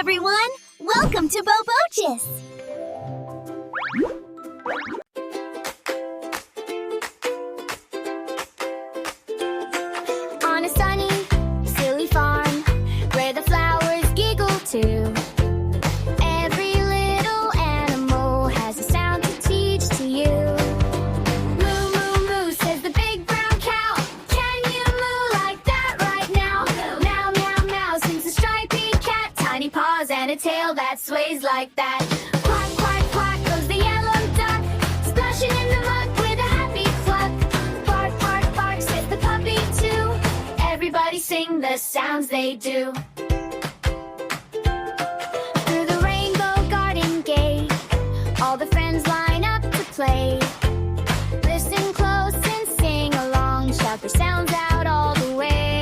everyone! Welcome to Bobochis! On a sunny, silly farm, where the flowers giggle too. Every little animal has a sound to teach to you. Moo, moo, moo, says the big brown cow. Can you moo like that right now? Meow, meow, meow, sings the stripy cat. Tiny paws and a tail that sways like that. Quack, quack, quack goes the yellow duck, splashing in the mud with a happy cluck. Bark, bark, bark, says the puppy too. Everybody sing the sounds they do. Through the rainbow garden gate, all the friends line up to play. Listen close and sing along, shout the sounds out all the way.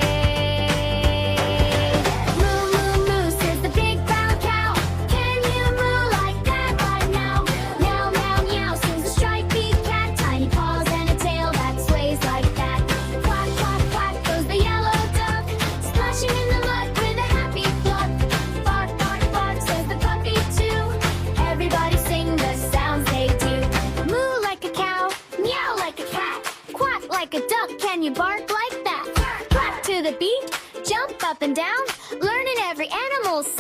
Moo, moo, moo, says the big brown cow. Can you moo like that right now? Meow, meow, meow, sings the stripy cat. Tiny paws and a tail that sways like that. Quack, quack, quack goes the yellow duck, splashing in the mud with a happy cluck. Bark, bark, bark, says the puppy too. Everybody sing the sounds they do. Moo like a cow, meow like a cat, quack like a duck. Can you bark like that? Clap to the beat, jump up and down, learning every animal sound.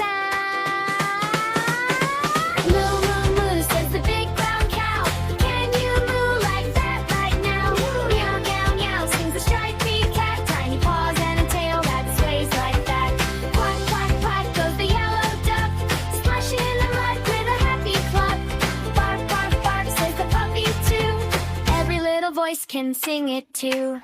Moo, moo, moo, says the big brown cow. Can you moo like that right now? Meow, meow, meow, sings the stripy cat. Tiny paws and a tail that sways like that. Quack, quack, quack goes the yellow duck, splashing in the mud with a happy cluck. Bark, bark, bark, says the puppy too. Every little voice can sing it too.